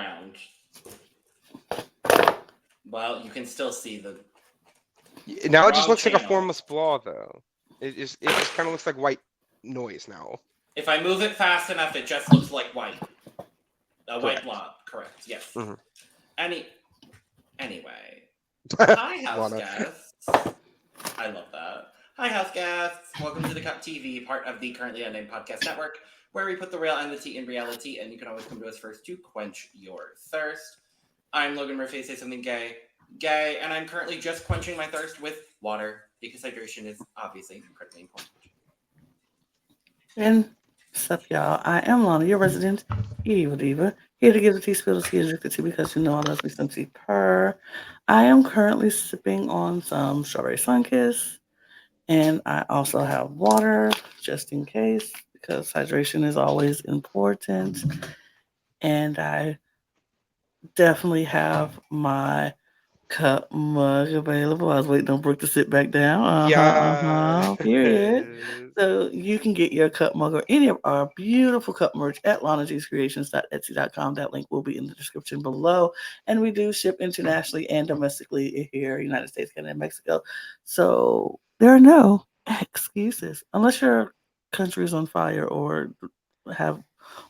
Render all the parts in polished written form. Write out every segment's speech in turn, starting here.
around. Well, you can still see the Now it just wrong looks like a channel. formless flaw, though. It just kind of looks like white noise now. If I move it fast enough, it just looks like white. A white Correct. blob, correct, yes. Mhm. Anyway. Hi, house Lana. guests. I love that. Hi, house guests. Welcome to the Cup TV, part of the Currently Unnamed Podcast Network, where we put the real and the tea in reality, and you can always come to us first to quench your thirst. I'm Logan Murphy, say something gay, and I'm currently just quenching my thirst with water, because hydration is obviously incredibly important. And what's up, y'all? I am Lana, your resident Evil Diva, here to give the tea spill the tea and drink the tea because you know I love me some tea purr. I am currently sipping on some strawberry sunkist, and I also have water just in case because hydration is always important. And I definitely have my cup mug available. I was waiting on Brooke to sit back down. Yeah. Period. So you can get your cup mug or any of our beautiful cup merch at lanagcreations.etsy.com. That link will be in the description below. And we do ship internationally and domestically here, United States, Canada, and Mexico. So there are no excuses unless your country is on fire or have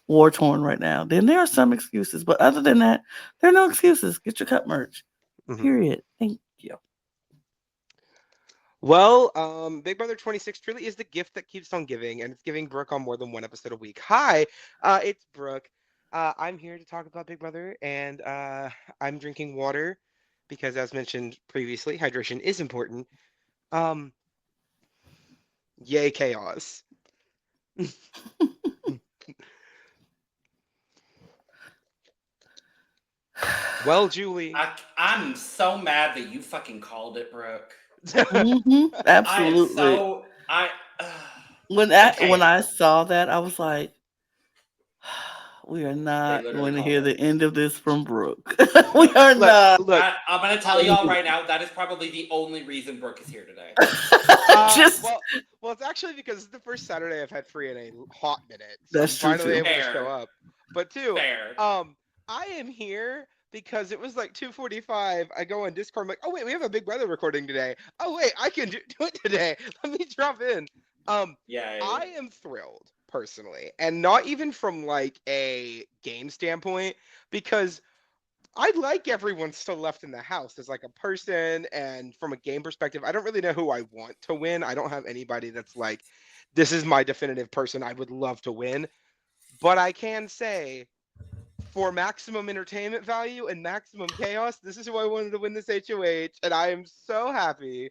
war torn right now. Then there are some excuses, but other than that, there are no excuses. Get your cup merch. Mhm. Period. Thank you. Well, Big Brother 26 truly is the gift that keeps on giving, and it's giving Brooke on more than one episode a week. Hi, it's Brooke. I'm here to talk about Big Brother, and I'm drinking water because, as mentioned previously, hydration is important. Um, Yay, chaos. Well, Julie. I'm so mad that you fucking called it, Brooke. Absolutely. When I saw that, I was like, we are not going to hear the end of this from Brooke. We are not. Look, I'm going to tell y'all right now, that is probably the only reason Brooke is here today. Well, it's actually because it's the first Saturday I've had free in a hot minute. So That's I'm true, finally too. able to show up. But two, Fair. I am here because it was like 2:45. I go on Discord, I'm like, oh wait, we have a Big Brother recording today. Oh wait, I can do it today. Let me drop in. Yay. I am thrilled personally, and not even from like a game standpoint, because I like everyone still left in the house as like a person, and from a game perspective, I don't really know who I want to win. I don't have anybody that's like, this is my definitive person I would love to win. But I can say, for maximum entertainment value and maximum chaos, this is who I wanted to win this HOH, and I am so happy.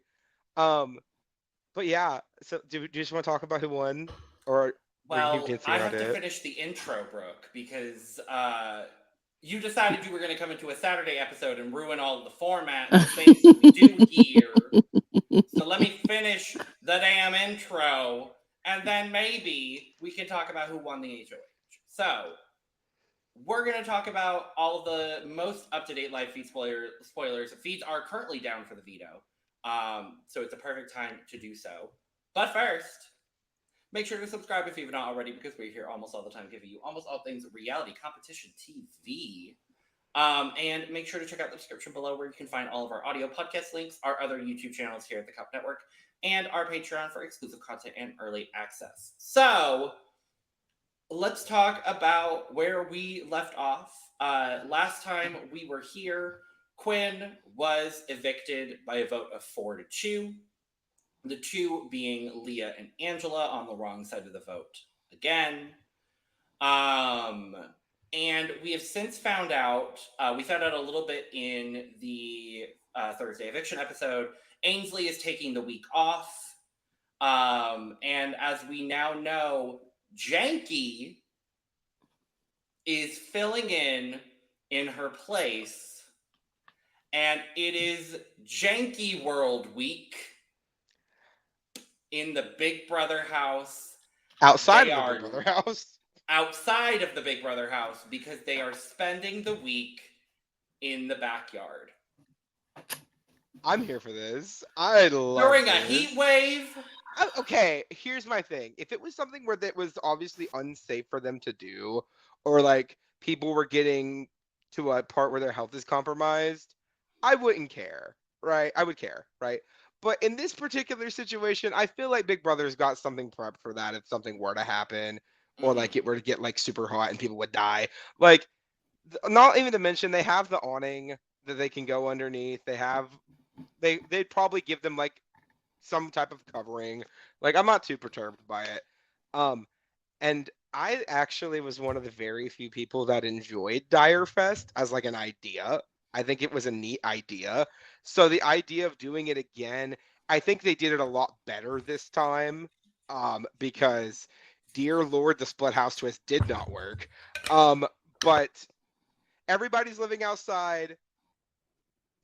But yeah, so do you just want to talk about who won? Or well, I have to finish the intro, Brooke, because you decided you were going to come into a Saturday episode and ruin all of the format and the things that we do here. So let me finish the damn intro, and then maybe we can talk about who won the HOH. So, we're going to talk about all of the most up-to-date live feed spoilers. Feeds are currently down for the veto, so it's a perfect time to do so. But first, make sure to subscribe if you've not already, because we're here almost all the time giving you almost all things reality competition TV. And make sure to check out the description below where you can find all of our audio podcast links, our other YouTube channels here at the Cup Network, and our Patreon for exclusive content and early access. So, let's talk about where we left off. Last time we were here, Quinn was evicted by a vote of 4-2. The two being Leah and Angela on the wrong side of the vote again. And we have since found out, we found out a little bit in the Thursday eviction episode, Ainsley is taking the week off. And as we now know, Janky is filling in her place, and it is Janky World Week in the Big Brother house. Outside of the Big Brother house? Outside of the Big Brother house, because they are spending the week in the backyard. I'm here for this. I love During this. a heat wave? Okay, here's my thing. If it was something where that was obviously unsafe for them to do, or like people were getting to a part where their health is compromised, I wouldn't care, right? I would care, right? But in this particular situation, I feel like Big Brother's got something prepped for that if something were to happen, or like it were to get like super hot and people would die. Like, not even to mention they have the awning that they can go underneath. They'd probably give them like some type of covering. Like, I'm not too perturbed by it. Um, and I actually was one of the very few people that enjoyed Dire Fest as like an idea. I think it was a neat idea. So the idea of doing it again, I think they did it a lot better this time. Because dear Lord, the split house twist did not work. But everybody's living outside.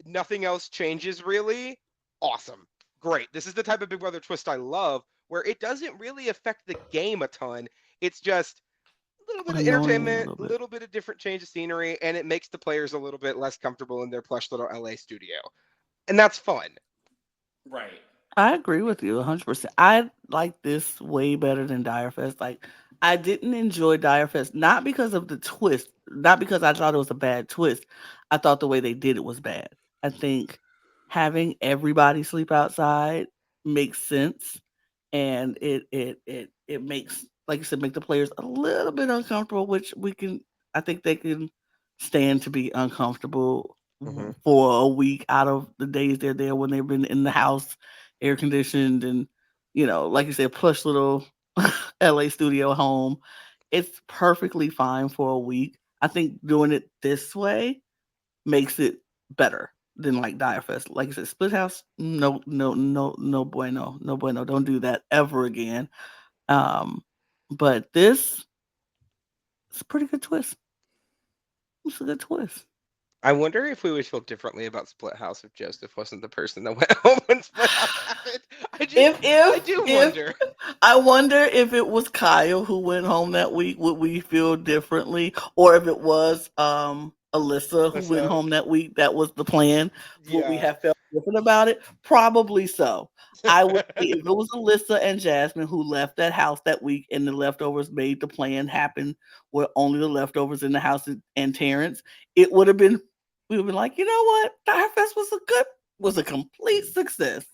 Nothing else changes really. Awesome. Great. This is the type of Big Brother twist I love, where it doesn't really affect the game a ton. It's just a little bit of Annoying a entertainment, little a bit. little bit of different change of scenery, and it makes the players a little bit less comfortable in their plush little LA studio. And that's fun. Right. I agree with you 100%. I like this way better than Dire Fest. Like, I didn't enjoy Dire Fest, not because of the twist, not because I thought it was a bad twist. I thought the way they did it was bad. I think having everybody sleep outside makes sense, and it makes, like you said, make the players a little bit uncomfortable, which we can. I think they can stand to be uncomfortable Mm-hmm. for a week out of the days they're there when they've been in the house, air conditioned, and like you said, plush little LA studio home. It's perfectly fine for a week. I think doing it this way makes it better than like Dire Fest. Like I said, Split House, no, no, no, no bueno, no bueno. Don't do that ever again. Um, but this is a pretty good twist. It's a good twist. I wonder if we would feel differently about Split House if Joseph wasn't the person that went home when Split House happened. I do If wonder. I wonder if it was Kyle who went home that week, would we feel differently? Or if it was Alyssa who went Listen, home that week, that was the plan, would we yeah. have felt different about it? Probably so. I would say if it was Alyssa and Jasmine who left that house that week and the leftovers made the plan happen with only the leftovers in the house and Terrence, it would have been, we would have been like, you know what? Dire Fest was a complete success.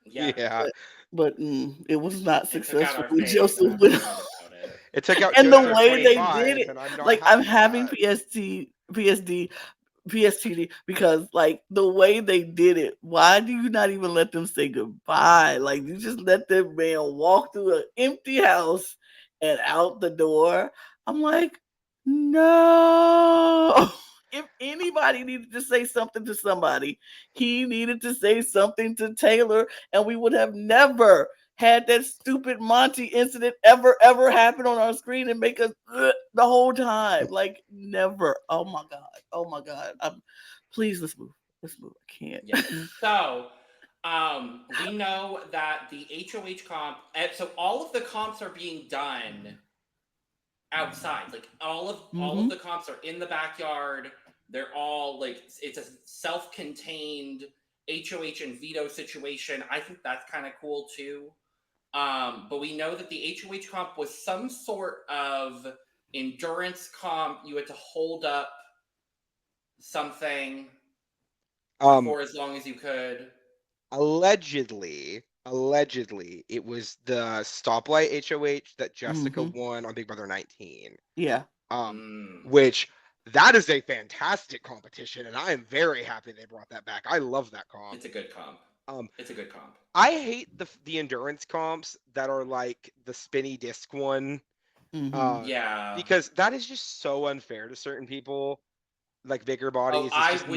Yeah. Yeah. But it was not It took out successful our with faves, and Joseph I'm with upset about it. It took out and the Joseph way they did 25, it. and I'm not Like, I'm happy with having that. PSD, PSTD because like the way they did it. Why do you not even let them say goodbye? Like, you just let that man walk through an empty house and out the door. I'm like, no. If anybody needed to say something to somebody, he needed to say something to Taylor, and we would have never had that stupid Monty incident ever happen on our screen and make us the whole time. Like, never. Oh my god. Oh my god. Please, let's move. Let's move. I can't. Yeah. So, we know that the HOH comp. So all of the comps are being done outside. Like all of Mm-hmm. the comps are in the backyard. They're all like it's a self-contained HOH and veto situation. I think that's kind of cool too. But we know that the HOH comp was some sort of endurance comp. You had to hold up something Um, for as long as you could. allegedly, it was the stoplight HOH that Jessica Mm-hmm. won on Big Brother 19. Yeah. Um, Mm. which that is a fantastic competition, and I am very happy they brought that back. I love that comp. It's a good comp. Um, It's a good comp. I hate the endurance comps that are like the spinny disc one, Mm-hmm. uh, Yeah. because that is just so unfair to certain people, like bigger Oh, bodies. It's just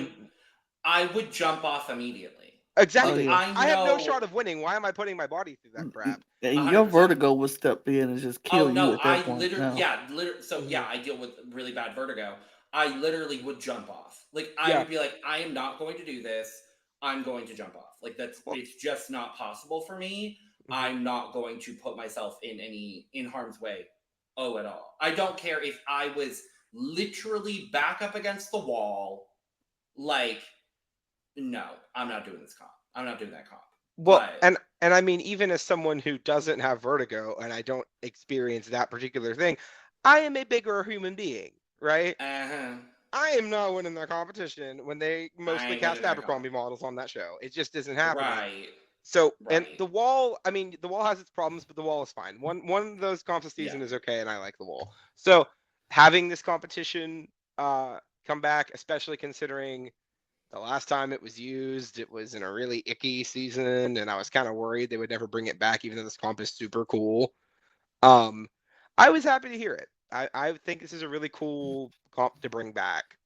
I would jump off immediately. Oh Like exactly. yeah. I I have no know. shot of winning. Why am I putting my body through that crap? And your 100%. vertigo would step in and just kill Oh you no, at that point. No. so Mhm. yeah, I deal with really bad vertigo. I literally would jump off. Like I Yeah. would be like, I am not going to do this. I'm going to jump off. Like Well, it's just not possible for me. mhm. I'm not going to put myself in harm's way. Oh, at all. I don't care if I was literally back up against the wall. Like, no, I'm not doing this comp. I'm not doing that comp. Well, But and I mean, even as someone who doesn't have vertigo and I don't experience that particular thing, I am a bigger human being, right? uh I am not winning the competition when they I mostly ain't cast winning that Abercrombie models on that show. It just isn't happening. Right. So, and Right. the wall, I mean, the wall has its problems, but the wall is fine. One of those comps this season Yeah. is okay, and I like the wall. So, having this competition come back, especially considering the last time it was used, it was in a really icky season, and I was kind of worried they would never bring it back, even though this comp is super cool. I was happy to hear it. I think this is a really cool comp to bring back.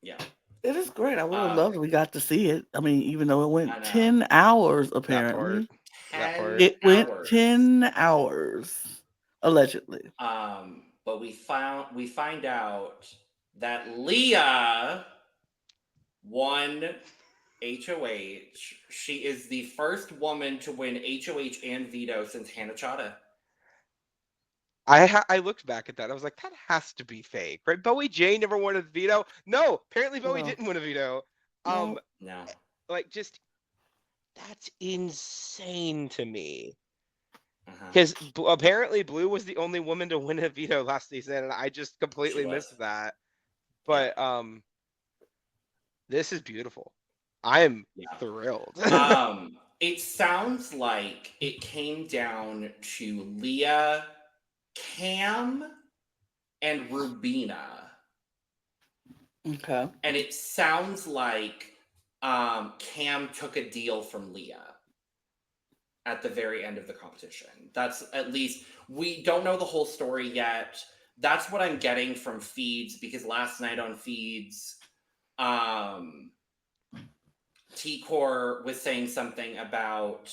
Yeah. It is great. I would have Uh, loved we got to see it. I mean, even though it I went know. 10 hours, That part. apparently. That 10 part. It went hours. 10 hours, allegedly. But we find out that Leah won HOH. She is the first woman to win HOH and veto since Hannah Chada. I looked back at that. I was like, that has to be fake, right? Bowie J never won a veto. No, apparently Bowie No. didn't win a veto. No. No. Like just that's insane to me. Uh-huh. Because apparently Blue was the only woman to win a veto last season, and I just She completely was. missed that. Yeah. But this is beautiful. I am Yeah. thrilled. It sounds like it came down to Leah, Cam, and Rubina. Okay. And it sounds like Cam took a deal from Leah at the very end of the competition. That's at least, we don't know the whole story yet. That's what I'm getting from feeds, because last night on feeds, T-Core was saying something about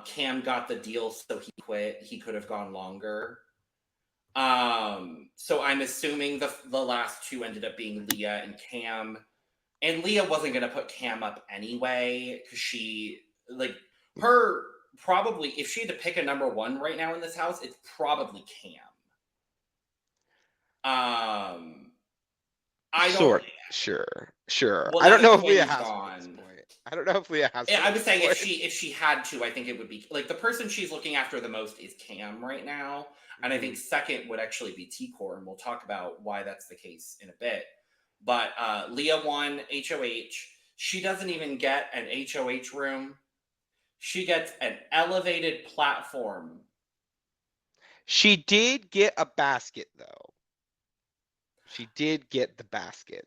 Cam got the deal, so he quit. He could have gone longer. So I'm assuming the last two ended up being Leah and Cam. And Leah wasn't going to put Cam up anyway, because she, like, her, probably, if she had to pick a number one right now in this house, it's probably Cam. I don't. Sure. Well, I now don't that know if Leah Quinn's has one at this gone, point. I don't know if Leah has one I at was this saying point. if she had to, I think it would be like the person she's looking after the most is Cam right now, and I think second would actually be T-Core, and we'll talk about why that's the case in a bit. But Leah won HOH. She doesn't even get an HOH room. She gets an elevated platform. She did get a basket, though. She did get the basket.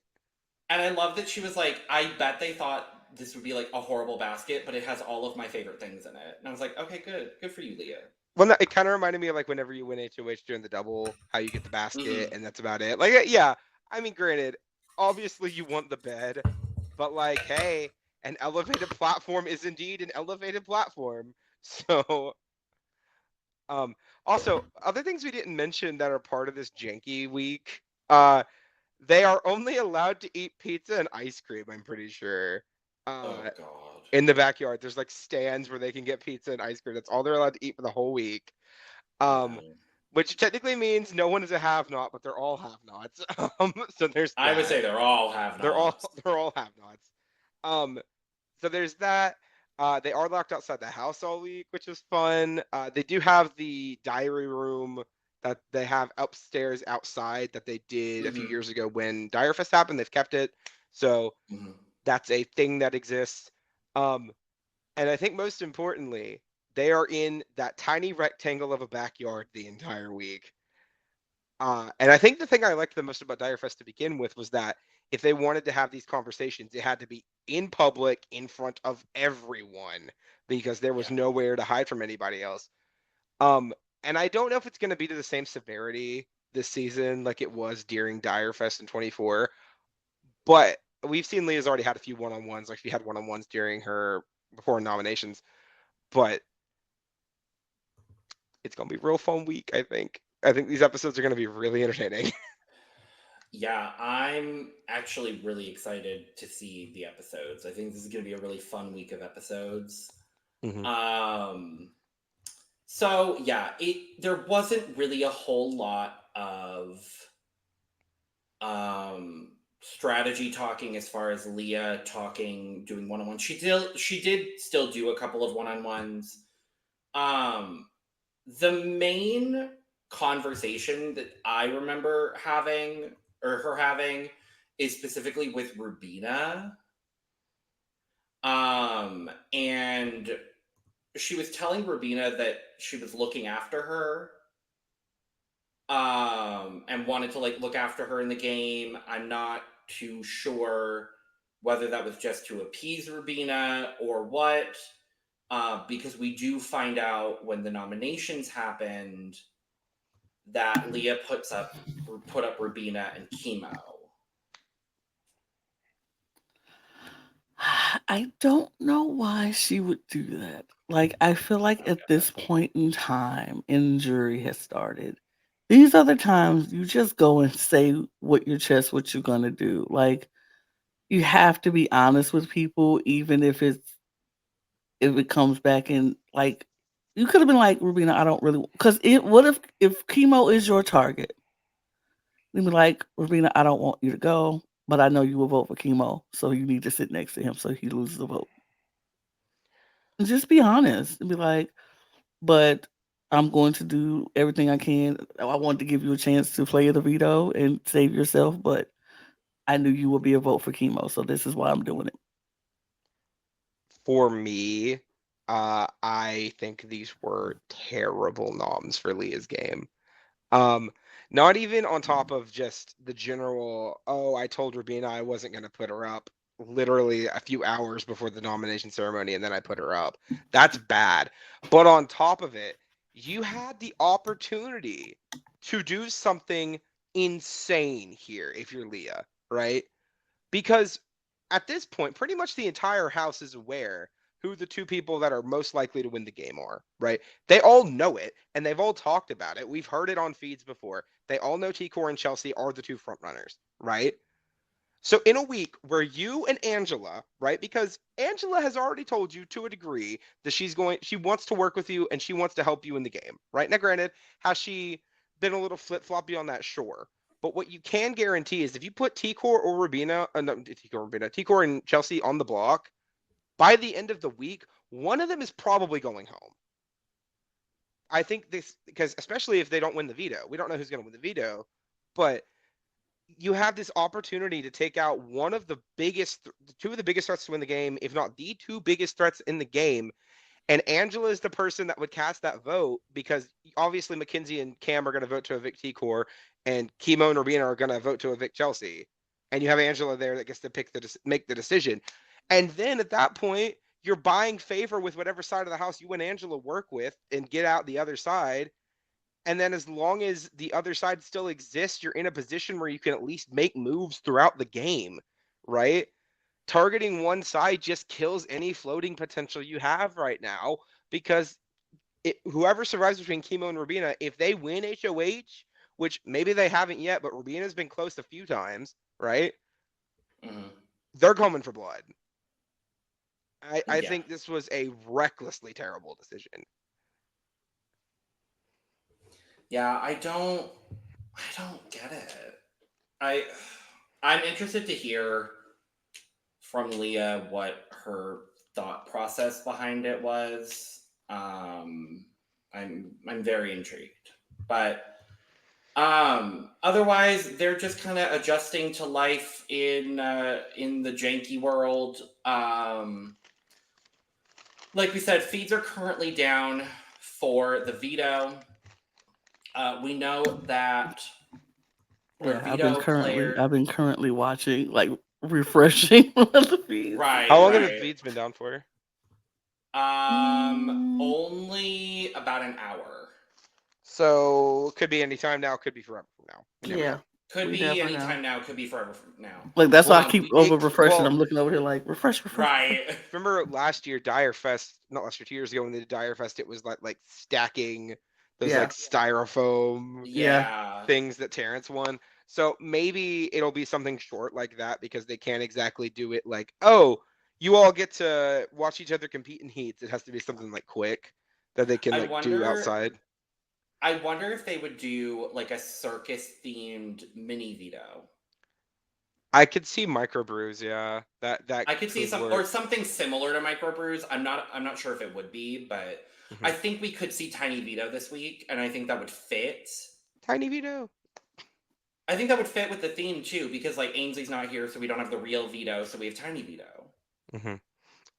And I love that she was like, I bet they thought this would be like a horrible basket, but it has all of my favorite things in it. And I was like, okay, good. Good for you, Leah. Well, it kind of reminded me of like whenever you win HOH during the double, how you get the basket, Mm-hmm. and that's about it. Like, yeah, I mean, granted, obviously you want the bed, but like, hey, an elevated platform is indeed an elevated platform. So, also, other things we didn't mention that are part of this janky week, they are only allowed to eat pizza and ice cream, I'm pretty sure. Oh, God. In the backyard, there's like stands where they can get pizza and ice cream. That's all they're allowed to eat for the whole week. Yeah. Which technically means no one is a have-not, but they're all have-nots. So there's I would that. say they're all have They're all nots. they're all have-nots. So there's that. They are locked outside the house all week, which is fun. They do have the diary room that they have upstairs outside that they did a few Mm-hmm. years ago when Dire Fest happened. They've kept it, so that's a thing that exists. And I think most importantly, they are in that tiny rectangle of a backyard the entire week. And I think the thing I liked the most about Dire Fest to begin with was that if they wanted to have these conversations, it had to be in public, in front of everyone, because there was nowhere to hide from anybody else. And I don't know if it's going to be to the same severity this season like it was during Dire Fest in 24, but we've seen Leah's already had a few one-on-ones, like she had one-on-ones during her before nominations, but it's going to be a real fun week, I think. I think these episodes are going to be really entertaining. Yeah, I'm actually really excited to see the episodes. I think this is going to be a really fun week of episodes. So yeah, there wasn't really a whole lot of strategy talking as far as Leah talking, doing one-on-one. She did still do a couple of one-on-ones. The main conversation that I remember having or her having is specifically with Rubina. And she was telling Rubina that she was looking after her, and wanted to like look after her in the game. I'm not too sure whether that was just to appease Rubina or what, because we do find out when the nominations happened that Leah put up Rubina and Chemo. I don't know why she would do that. Like, I feel like at this point in time, injury has started. These other times, you just go and say what what you're gonna do. Like, you have to be honest with people, even if it comes back and like you could have been like, Rubina, I don't really because it. What if chemo is your target? You'd be like, Rubina, I don't want you to go, but I know you will vote for chemo, so you need to sit next to him so he loses the vote. And just be honest and be like, but I'm going to do everything I can. I want to give you a chance to play the veto and save yourself, but I knew you would be a vote for chemo, so this is why I'm doing it. For me, I think these were terrible noms for Leah's game. Um, Not even on top of just the general, oh, I told Rubina I wasn't going to put her up literally a few hours before the nomination ceremony and then I put her up. That's bad. But on top of it, you had the opportunity to do something insane here if you're Leah, right? Because at this point, pretty much the entire house is aware who the two people that are most likely to win the game are, right? They all know it, and they've all talked about it. We've heard it on feeds before. They all know T-Core and Chelsea are the two front runners, right? So in a week where you and Angela, right? Because Angela has already told you to a degree that she wants to work with you and she wants to help you in the game, right? Now, granted, has she been a little flip-floppy on that? Sure. But what you can guarantee is if you put T-Core or Rubina, no, T-Core and Chelsea on the block, by the end of the week, one of them is probably going home. I think this, because especially if they don't win the veto, we don't know who's going to win the veto, but you have this opportunity to take out two of the biggest threats to win the game, if not the two biggest threats in the game. And Angela is the person that would cast that vote because obviously Mackenzie and Cam are going to vote to evict T-Core, and Chemo and Rubina are going to vote to evict Chelsea. And you have Angela there that gets to make the decision. And then at that point, you're buying favor with whatever side of the house you and Angela work with and get out the other side. And then as long as the other side still exists, you're in a position where you can at least make moves throughout the game, right? Targeting one side just kills any floating potential you have right now because whoever survives between Chemo and Rubina, if they win HOH, which maybe they haven't yet, but Rubina's been close a few times, right? Mm-hmm. They're coming for blood. I Yeah. think this was a recklessly terrible decision. Yeah, I don't get it. I'm interested to hear from Leah what her thought process behind it was. I'm very intrigued. But otherwise they're just kind of adjusting to life in the janky world. Like we said, feeds are currently down for the veto. We know that the Yeah, veto player. I've been currently watching, like refreshing one of the feeds. How Right, long have the right. feeds been down for? Mm, Only about an hour. So could be any time now, could be forever from now. You never yeah, know. Could we be never any know. time now. Could be forever from now. Like that's why I Well, keep over refreshing. well, I'm looking over here like refresh, refresh, refresh. Right. remember last year, Dire Fest, not last year, 2 years ago when they did Dire Fest, it was like stacking those Yeah, like styrofoam yeah. Yeah. things that Terrence won. So maybe it'll be something short like that because they can't exactly do it like, oh, you all get to watch each other compete in heats. It has to be something like quick that they can I like do wonder. outside. I wonder if they would do like a circus themed mini veto. I could see microbrews, yeah. That I could see could some or work. something similar to microbrews. I'm not sure if it would be, but I Mhm. think we could see tiny veto this week, and I think that would fit. Tiny veto. I think that would fit with the theme too, because like Ainsley's not here, so we don't have the real Vito, so we have Tiny Vito. Mm-hmm. I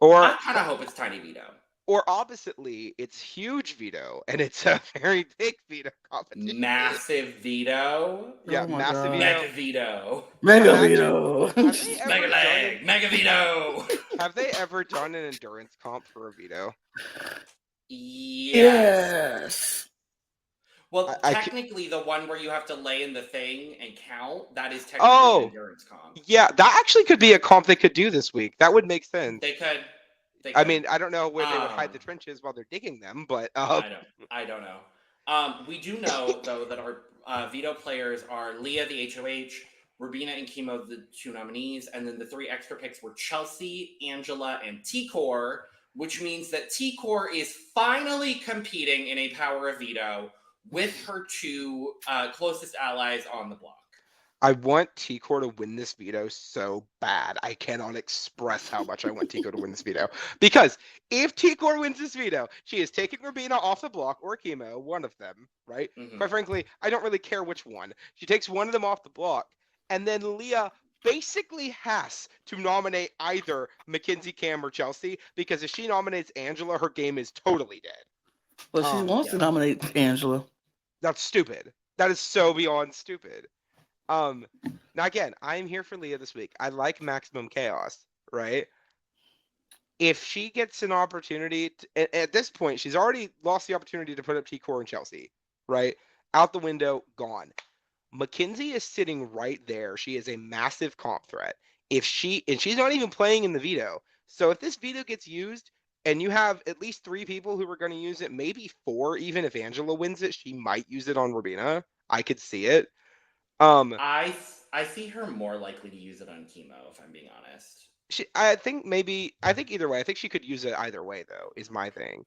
Or kind of hope it's Tiny Vito. or oppositely, it's huge Vito, and it's a very big Vito competition. Massive Vito. Yeah, Oh my massive god. Vito. Mega Vito. Mega Imagine, Vito. have they ever Mega done leg. Mega Vito. have they ever done an endurance comp for a Vito? Yes. Yes. Well, I technically, the one where you have to lay in the thing and count, that is technically an Oh, endurance comp. yeah, that actually could be a comp they could do this week. That would make sense. They could. I mean, I don't know where they would hide the Um, trenches while they're digging them, but I don't know. We do know though that our veto players are Leah, the HOH, Rubina and Chemo, the two nominees, and then the three extra picks were Chelsea, Angela, and T-Core, which means that T-Core is finally competing in a power of veto with her two closest allies on the block. I want T-Core to win this veto so bad. I cannot express how much I want T-Core to win this veto. Because if T-Core wins this veto, she is taking Rubina off the block or Chemo, one of them, right? Mm-hmm. Quite frankly, I don't really care which one. She takes one of them off the block, and then Leah basically has to nominate either Mackenzie, Cam, or Chelsea, because if she nominates Angela, her game is totally dead. Well, she wants to nominate Angela. That's stupid. That is so beyond stupid. Now again, I'm here for Leah this week. I like maximum chaos, right? If she gets an opportunity at this point, she's already lost the opportunity to put up T-Core and Chelsea, right? Out the window, gone. Mackenzie is sitting right there. She is a massive comp threat. She's not even playing in the veto. So if this veto gets used and you have at least 3 people who are going to use it, maybe 4, even if Angela wins it, she might use it on Rubina. I could see it. I see her more likely to use it on Chemo, if I'm being honest. I think either way. I think she could use it either way, though, is my thing.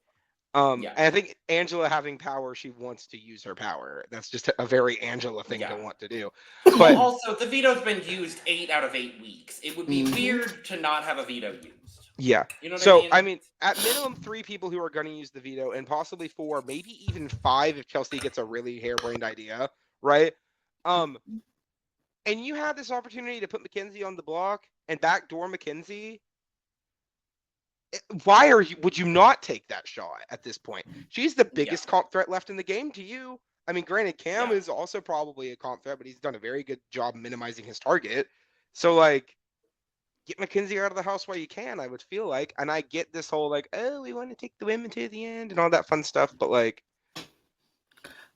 Yeah. And I think Angela having power, she wants to use her power. That's just a very Angela thing to want to do. But But also, the veto's been used 8 out of 8 weeks. It would be weird to not have a veto used. Yeah. You know what So, I mean? at minimum 3 people who are going to use the veto, and possibly 4, maybe even 5 if Chelsea gets a really harebrained idea, right? And you have this opportunity to put Mackenzie on the block and backdoor Mackenzie. Why would you not take that shot at this point? She's the biggest comp threat left in the game to you. I mean, granted, Cam is also probably a comp threat, but he's done a very good job minimizing his target. So, like, get Mackenzie out of the house while you can, I would feel like. And I get this whole, like, oh, we want to take the women to the end and all that fun stuff, but, like...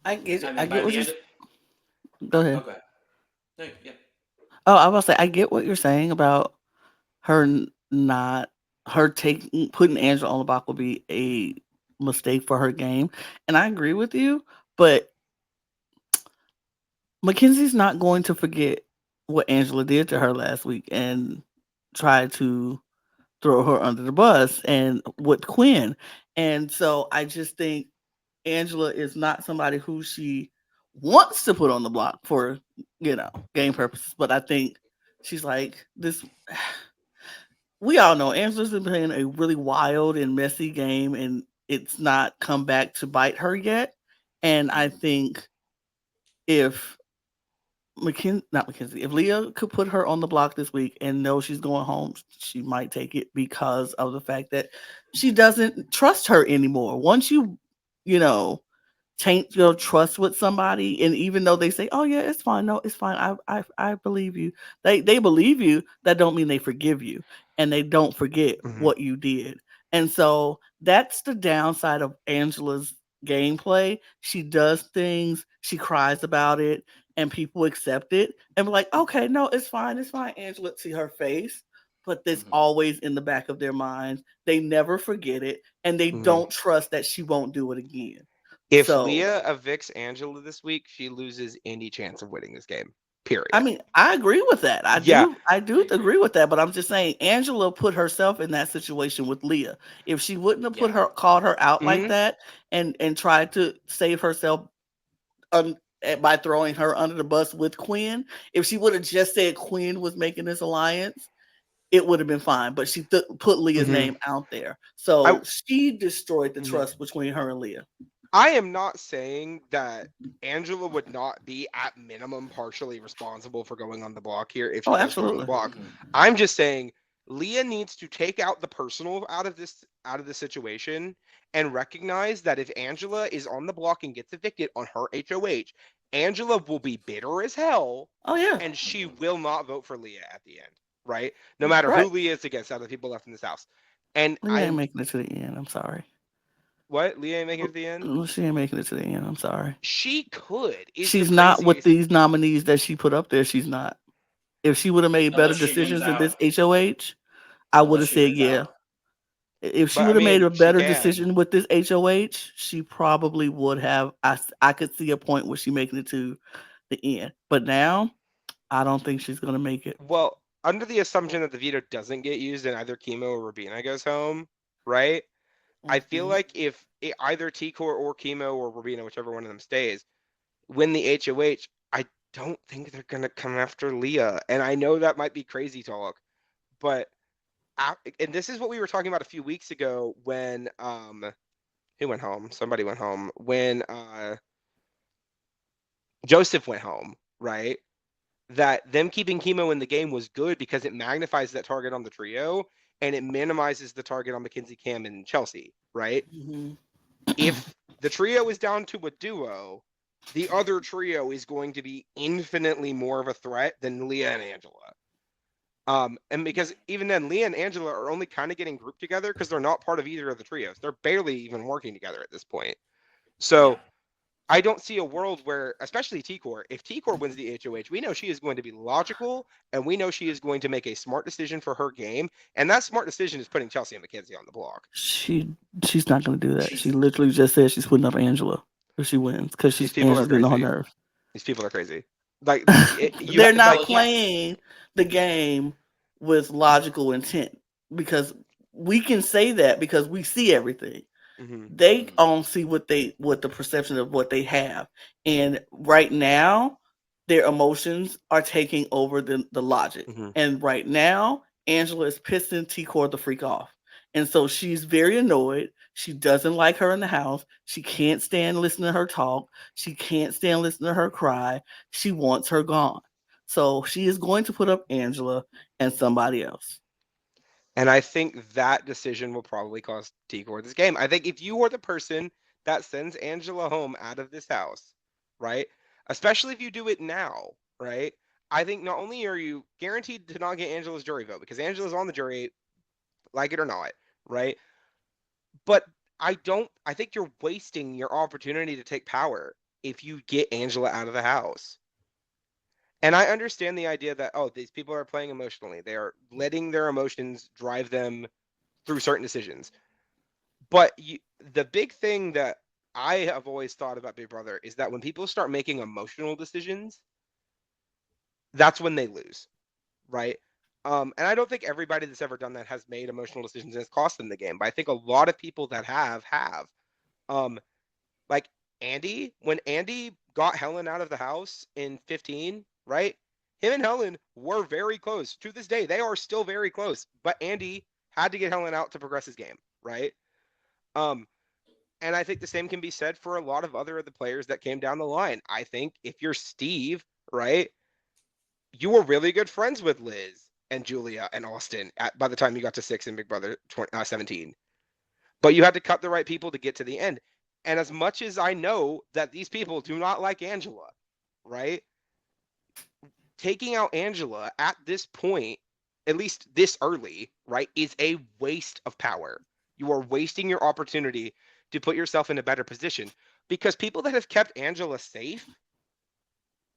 I get what you're... Go ahead. Okay. No, yeah. Oh, I was say I get what you're saying about her not putting Angela on the block would be a mistake for her game, and I agree with you. But Mackenzie's not going to forget what Angela did to her last week and try to throw her under the bus and with Quinn. And so I just think Angela is not somebody who she wants to put on the block for, game purposes. But I think she's like this. We all know Angela's been playing a really wild and messy game, and it's not come back to bite her yet. And I think if if Leah could put her on the block this week and know she's going home, she might take it because of the fact that she doesn't trust her anymore. Once you taint your trust with somebody, and even though they say, "Oh yeah, it's fine," no, it's fine. I believe you. They believe you. That don't mean they forgive you, and they don't forget what you did. And so that's the downside of Angela's gameplay. She does things, she cries about it, and people accept it and be like, "Okay, no, it's fine, Angela," to her face. But that's always in the back of their minds. They never forget it, and they don't trust that she won't do it again. If Leah evicts Angela this week, she loses any chance of winning this game. Period. I mean, I agree with that. I do agree with that. But I'm just saying, Angela put herself in that situation with Leah. If she wouldn't have called her out like that and tried to save herself by throwing her under the bus with Quinn, if she would have just said Quinn was making this alliance, it would have been fine. But she put Leah's name out there, so she destroyed the trust between her and Leah. I am not saying that Angela would not be at minimum partially responsible for going on the block here if she Oh, does go on the absolutely. block. Mhm. I'm just saying Leah needs to take out the personal out of the situation and recognize that if Angela is on the block and gets evicted on her HOH, Angela will be bitter as hell Oh yeah, and she will not vote for Leah at the end, right? No matter who right. Leah is against out of the people left in this house. And Leah ain't making it to the end. I'm sorry. what? Leah ain't making it to the end? She ain't making it to the end. I'm sorry. She could is the She's not with craziest. these nominees that she put up there. She's not. If she would have made better Unless she wins decisions in out. this HOH, I would Unless have she said wins yeah. out. If she But I would have made mean, a she better can. decision with this HOH, she probably would have. I could see a point where she making it to the end. But now, I don't think she's gonna make it. Well, under the assumption that the veto doesn't get used and either Chemo or Rubina goes home, right? I feel Mhm. like if either T-Core or Chemo or Rubina, whichever one of them stays, win the HOH, I don't think they're gonna come after Leah. And I know that might be crazy talk, but and this is what we were talking about a few weeks ago when who went home? Somebody went home when Joseph went home, right? That them keeping Chemo in the game was good because it magnifies that target on the trio and it minimizes the target on Mackenzie, Cam, and Chelsea, right? Mhm. If the trio is down to a duo, the other trio is going to be infinitely more of a threat than Leah and Angela. And because even then, Leah and Angela are only kind of getting grouped together because they're not part of either of the trios. They're barely even working together at this point. Yeah. So I don't see a world where, especially T-Core, if T-Core wins the HOH, we know she is going to be logical and we know she is going to make a smart decision for her game. And that smart decision is putting Chelsea and Mackenzie on the block. She she's not gonna do that. She She's literally just said she's putting up Angela if she wins because These she's people are Angela's getting on her crazy. nerves. These people are crazy. Like you They're not like well, yeah. playing the game with logical intent because we can say that because we see everything. mhm, They Mhm. don't see what the perception of what they have, and right now their emotions are taking over the logic, mhm. and right now Angela is pissing T Core the freak off, and so she's very annoyed. She doesn't like her in the house. She can't stand listening to her talk. She can't stand listening to her cry. She wants her gone. So she is going to put up Angela and somebody else. And I think that decision will probably cost T-Core this game. I think if you are the person that sends Angela home out of this house, right? Especially if you do it now, right? I think not only are you guaranteed to not get Angela's jury vote because Angela's on the jury, like it or not, right? But I think you're wasting your opportunity to take power if you get Angela out of the house. And I understand the idea that, oh, these people are playing emotionally. They are letting their emotions drive them through certain decisions. But the big thing that I have always thought about Big Brother is that when people start making emotional decisions, that's when they lose, right? And I don't think everybody that's ever done that has made emotional decisions and it's cost them the game. But I think a lot of people that have. Um, like Andy, when Andy got Helen out of the house in 15, right? Him and Helen were very close. To this day, they are still very close. But Andy had to get Helen out to progress his game, right? Um, and I think the same can be said for a lot of other of the players that came down the line. I think if you're Steve, right, you were really good friends with Liz and Julia and Austin by the time you got to 6 in Big Brother 17. But you had to cut the right people to get to the end. And as much as I know that these people do not like Angela, right? Taking out Angela at this point, at least this early, right, is a waste of power. You are wasting your opportunity to put yourself in a better position because people that have kept Angela safe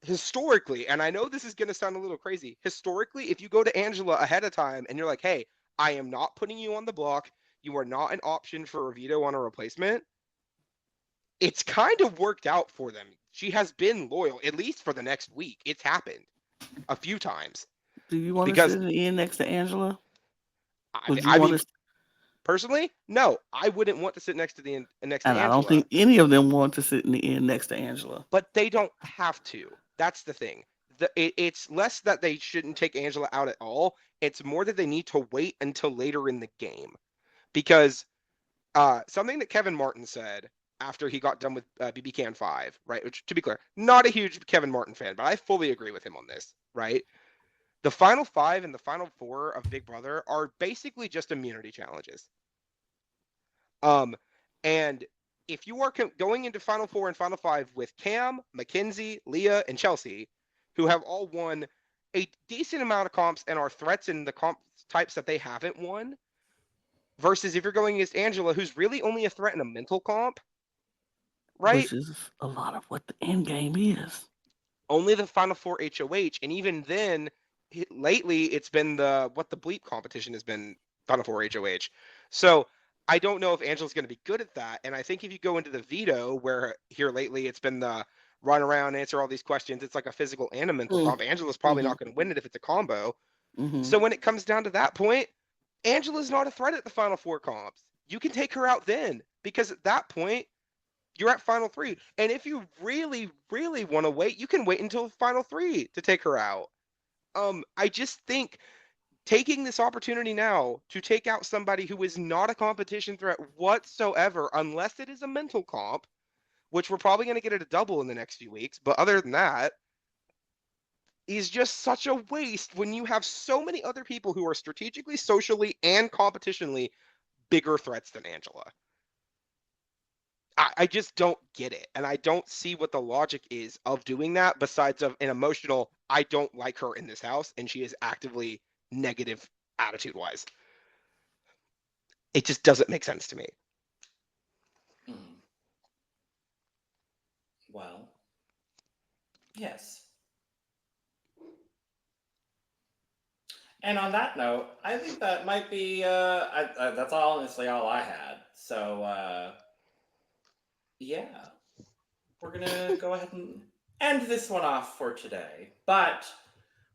historically, and I know this is going to sound a little crazy, historically, if you go to Angela ahead of time and you're like, hey, I am not putting you on the block, you are not an option for a veto on a replacement, it's kind of worked out for them. She has been loyal, at least for the next week. It's happened a few times Do you want to sit because in the end next to Angela? Would you I want mean, to? personally, no, I wouldn't want to sit next to And I don't Angela, think any of them want to sit in the end next to Angela. but they don't have to. That's the thing. It's less that they shouldn't take Angela out at all. It's more that they need to wait until later in the game because something that Kevin Martin said after he got done with BB Can 5, right? Which, to be clear, not a huge Kevin Martin fan, but I fully agree with him on this, right? The final 5 and the final 4 of Big Brother are basically just immunity challenges. And if you are going into Final 4 and Final 5 with Cam, Mackenzie, Leah, and Chelsea, who have all won a decent amount of comps and are threats in the comp types that they haven't won, versus if you're going against Angela, who's really only a threat in a mental comp, right? Which is a lot of what the end game is. Only the Final 4 HOH, and even then, lately it's been the bleep competition has been Final 4 HOH. So I don't know if Angela's going to be good at that. And I think if you go into the veto, where here lately it's been the run around, answer all these questions, it's like a physical and a mental comp. Angela's probably not going to win it if it's a combo. So when it comes down to that point, Angela's not a threat at the Final 4 comps. You can take her out then, because at that point, you're at Final 3. And if you really, really want to wait, you can wait until Final 3 to take her out. I just think taking this opportunity now to take out somebody who is not a competition threat whatsoever, unless it is a mental comp, which we're probably going to get at a double in the next few weeks. But other than that, is just such a waste when you have so many other people who are strategically, socially, and competitionally bigger threats than Angela. I just don't get it. And I don't see what the logic is of doing that besides of an emotional, I don't like her in this house, and she is actively negative attitude-wise. It just doesn't make sense to me. Well, yes. And on that note, I think that might be, that's honestly all I had. So, yeah, we're going to go ahead and end this one off for today. But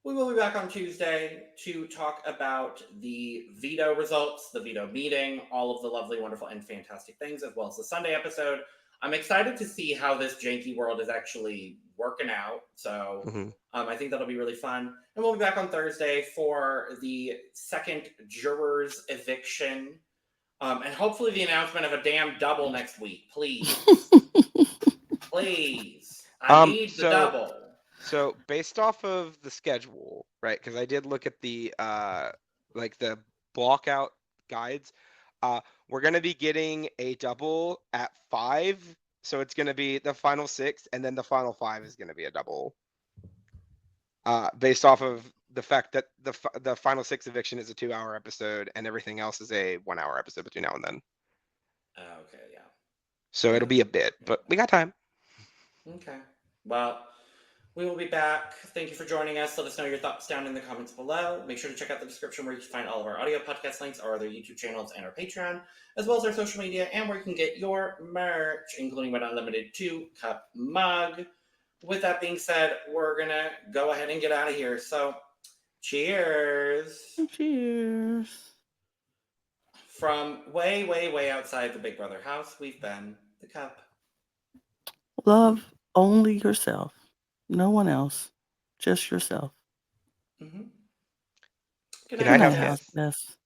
we will be back on Tuesday to talk about the veto results, the veto meeting, all of the lovely, wonderful, and fantastic things, as well as the Sunday episode. I'm excited to see how this janky world is actually working out. So I think that'll be really fun. And we'll be back on Thursday for the second jurors eviction. And hopefully the announcement of a damn double next week. Please. Please. I need the double. So based off of the schedule, right? Because I did look at the the block out guides. We're gonna be getting a double at 5, so it's gonna be the final 6, and then the final 5 is gonna be a double. Based off of the fact that the final 6 eviction is a 2-hour episode, and everything else is a 1-hour episode between now and then. Okay, yeah. So it'll be a bit, but we got time. Okay. Well, we will be back. Thank you for joining us. Let us know your thoughts down in the comments below. Make sure to check out the description where you can find all of our audio podcast links, our other YouTube channels, and our Patreon, as well as our social media, and where you can get your merch, including but not limited to Cup Mug. With that being said, we're going to go ahead and get out of here. So, cheers. Cheers. From way, way, way outside the Big Brother house, we've been the Cup. Love only yourself. No one else. Just yourself. Good Good night, night, house guests. Yes.